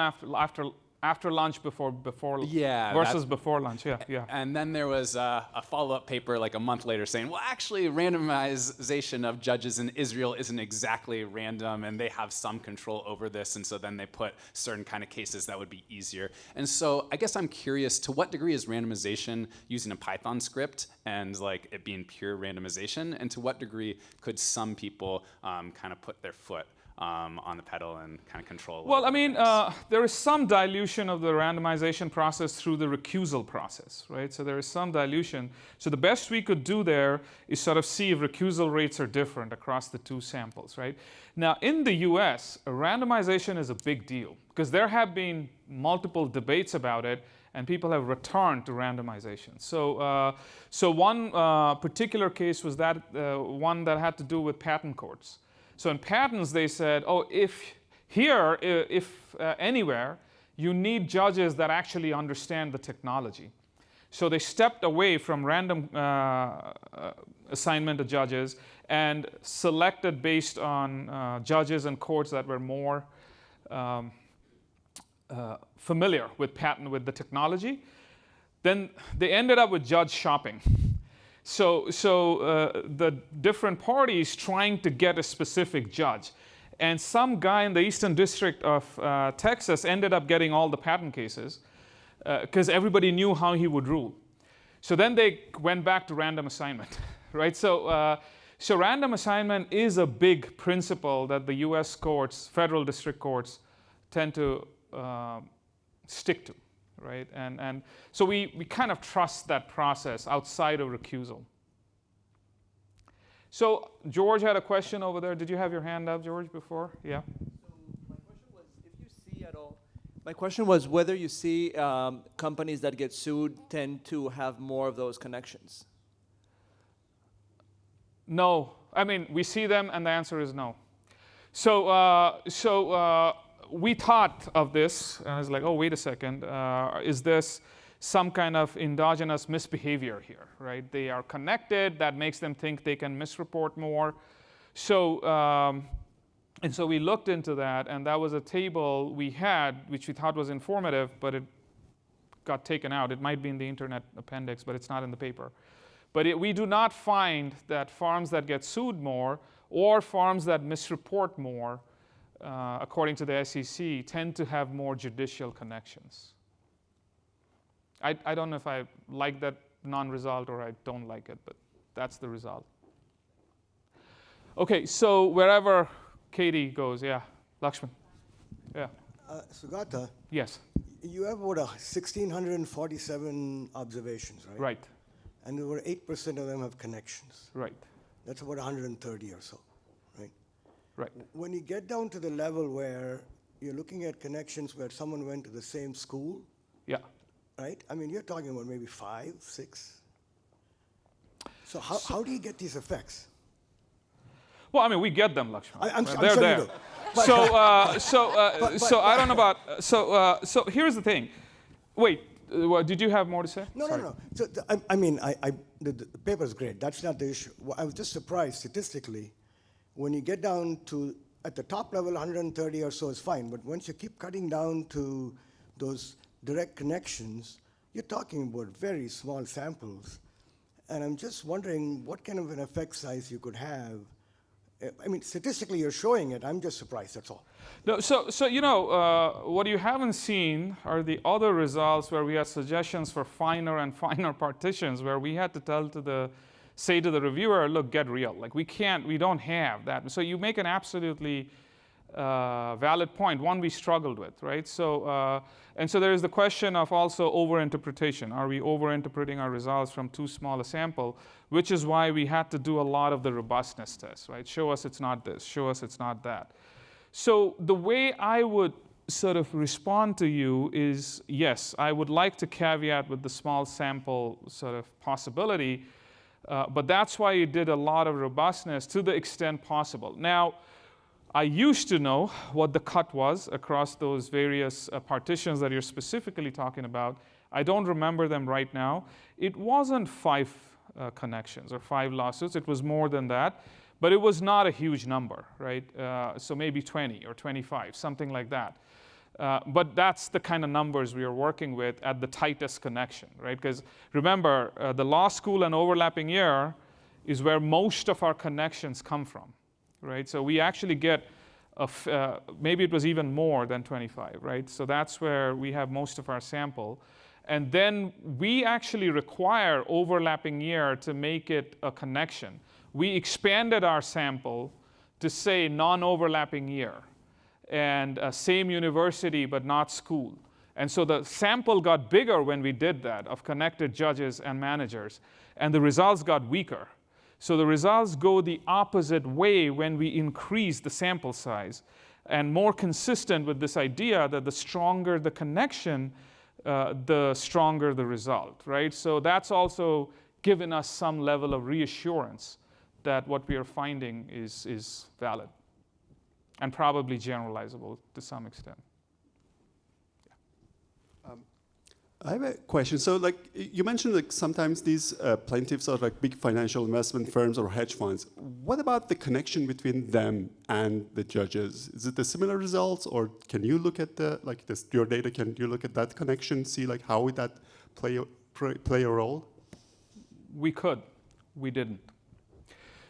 [SPEAKER 1] after lunch before versus before lunch, yeah.
[SPEAKER 7] And then there was a follow-up paper like a month later saying, well, actually, randomization of judges in Israel isn't exactly random, and they have some control over this, and so then they put certain kind of cases that would be easier. And so I guess I'm curious, to what degree is randomization using a Python script and like it being pure randomization, and to what degree could some people kind of put their foot on the pedal and kind of control?
[SPEAKER 1] Well, I mean, there is some dilution of the randomization process through the recusal process, right? So there is some dilution. So the best we could do there is sort of see if recusal rates are different across the two samples, right? Now, in the US, randomization is a big deal because there have been multiple debates about it, and people have returned to randomization. So, so one particular case was that one that had to do with patent courts. So in patents, they said, oh, if anywhere, you need judges that actually understand the technology. So they stepped away from random assignment of judges and selected based on judges and courts that were more familiar with the technology. Then they ended up with judge shopping. So the different parties trying to get a specific judge. And some guy in the Eastern District of Texas ended up getting all the patent cases because everybody knew how he would rule. So then they went back to random assignment, right? So, so random assignment is a big principle that the US courts, federal district courts, tend to stick to. Right? And so we kind of trust that process outside of recusal. So George had a question over there. Did you have your hand up, George, before? Yeah.
[SPEAKER 8] So my question was, if you see at all, my question was whether you see companies that get sued tend to have more of those connections.
[SPEAKER 1] No. I mean, we see them, and the answer is no. So, we thought of this, and I was like, oh, wait a second, is this some kind of endogenous misbehavior here, right? They are connected, that makes them think they can misreport more. So, and so we looked into that, and that was a table we had, which we thought was informative, but it got taken out. It might be in the internet appendix, but it's not in the paper. But we do not find that farms that get sued more or farms that misreport more, according to the SEC, tend to have more judicial connections. I don't know if I like that non-result or I don't like it, but that's the result. Okay, so wherever Katie goes, yeah, Lakshman. Yeah.
[SPEAKER 9] Sugata,
[SPEAKER 1] Yes.
[SPEAKER 9] you have about 1,647 observations, right?
[SPEAKER 1] Right.
[SPEAKER 9] And over 8% of them have connections.
[SPEAKER 1] Right.
[SPEAKER 9] That's about 130 or so, right?
[SPEAKER 1] Right.
[SPEAKER 9] When you get down to the level where you're looking at connections where someone went to the same school,
[SPEAKER 1] Yeah.
[SPEAKER 9] right? I mean, you're talking about maybe 5, 6. So how do you get these effects?
[SPEAKER 1] Well, I mean, we get them, Lakshman.
[SPEAKER 9] I'm
[SPEAKER 1] They're
[SPEAKER 9] sure
[SPEAKER 1] there.
[SPEAKER 9] you do.
[SPEAKER 1] So I don't know about. So here's the thing. Wait, did you have more to say?
[SPEAKER 9] No,
[SPEAKER 1] Sorry.
[SPEAKER 9] no, no. So I mean, the paper is great. That's not the issue. I was just surprised statistically, when you get down to at the top level, 130 or so is fine. But once you keep cutting down to those direct connections, you're talking about very small samples. And I'm just wondering what kind of an effect size you could have. I mean, statistically, you're showing it. I'm just surprised, that's all.
[SPEAKER 1] No, so what you haven't seen are the other results where we had suggestions for finer and finer partitions, where we had to say to the reviewer, look, get real. Like we don't have that. So you make an absolutely valid point, one we struggled with, right? So, and so there is the question of also overinterpretation. Are we overinterpreting our results from too small a sample? Which is why we had to do a lot of the robustness tests, right? Show us it's not this, show us it's not that. So the way I would sort of respond to you is, yes, I would like to caveat with the small sample sort of possibility, but that's why you did a lot of robustness to the extent possible. Now, I used to know what the cut was across those various partitions that you're specifically talking about. I don't remember them right now. It wasn't 5 connections or 5 lawsuits. It was more than that. But it was not a huge number, right? So maybe 20 or 25, something like that. But that's the kind of numbers we are working with at the tightest connection, right? Because remember, the law school and overlapping year is where most of our connections come from. Right? So we actually get, maybe it was even more than 25, right? So that's where we have most of our sample. And then we actually require overlapping year to make it a connection. We expanded our sample to say non-overlapping year and same university but not school. And so the sample got bigger when we did that of connected judges and managers, and the results got weaker. So the results go the opposite way when we increase the sample size, and more consistent with this idea that the stronger the connection, the stronger the result, right? So that's also given us some level of reassurance that what we are finding is valid and probably generalizable to some extent.
[SPEAKER 10] I have a question. So, like you mentioned, like sometimes these plaintiffs are like big financial investment firms or hedge funds. What about the connection between them and the judges? Is it a similar results, or can you look at your data? Can you look at that connection, see like how would that play a role?
[SPEAKER 1] We could, we didn't.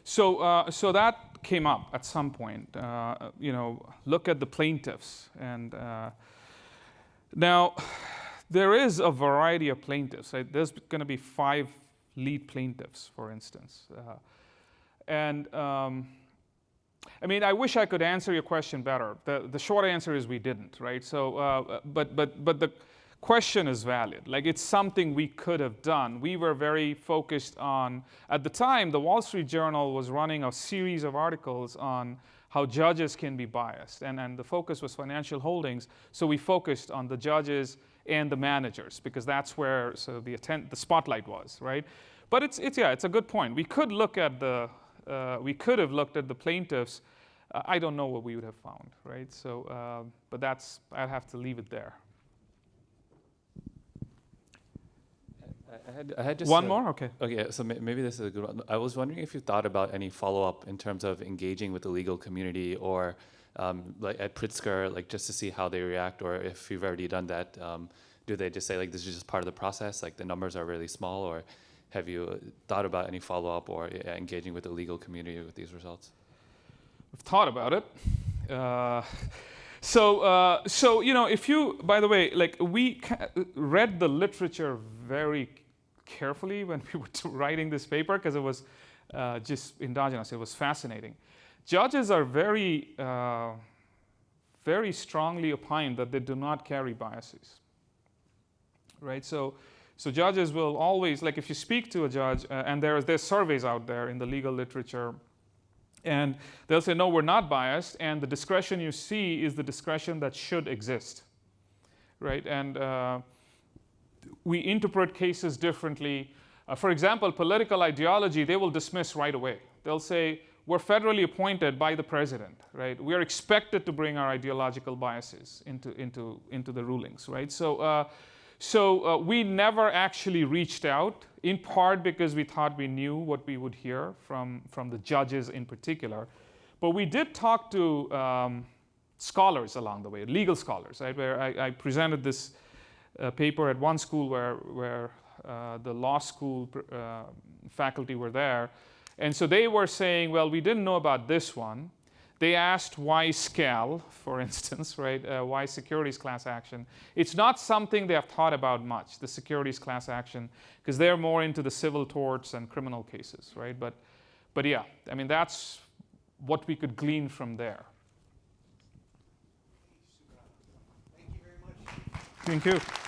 [SPEAKER 1] So that came up at some point. Look at the plaintiffs, and now. There is a variety of plaintiffs. Right? There's going to be 5 lead plaintiffs, for instance. I mean, I wish I could answer your question better. The short answer is we didn't, right? So, but the question is valid. Like, it's something we could have done. We were very focused on, at the time, the Wall Street Journal was running a series of articles on how judges can be biased. And the focus was financial holdings. So we focused on the judges and the managers, because that's where the spotlight was, right? But it's a good point. We could look at we could have looked at the plaintiffs. I don't know what we would have found, right? So, but I'd have to leave it there.
[SPEAKER 11] I had just
[SPEAKER 1] one more, okay.
[SPEAKER 11] Okay, so maybe this is a good one. I was wondering if you thought about any follow-up in terms of engaging with the legal community, or like at Pritzker, like just to see how they react, or if you've already done that, do they just say like this is just part of the process, like the numbers are really small, or have you thought about any follow-up or engaging with the legal community with these results?
[SPEAKER 1] I've thought about it. So you know, if you, by the way, like we read the literature very carefully when we were writing this paper because it was just endogenous. It was fascinating. Judges are very, very strongly opined that they do not carry biases, right? So judges will always, like if you speak to a judge, and there's surveys out there in the legal literature, and they'll say, no, we're not biased, and the discretion you see is the discretion that should exist, right? And we interpret cases differently. For example, political ideology, they will dismiss right away. They'll say, we're federally appointed by the president, right? We are expected to bring our ideological biases into the rulings, right? So we never actually reached out, in part because we thought we knew what we would hear from the judges in particular. But we did talk to scholars along the way, legal scholars, right? Where I presented this paper at one school where the law school faculty were there. And so they were saying, well, we didn't know about this one. They asked why SCAL, for instance, right? Why securities class action? It's not something they have thought about much, the securities class action, because they're more into the civil torts and criminal cases, right? But yeah, I mean, that's what we could glean from there. Thank you very much. Thank you.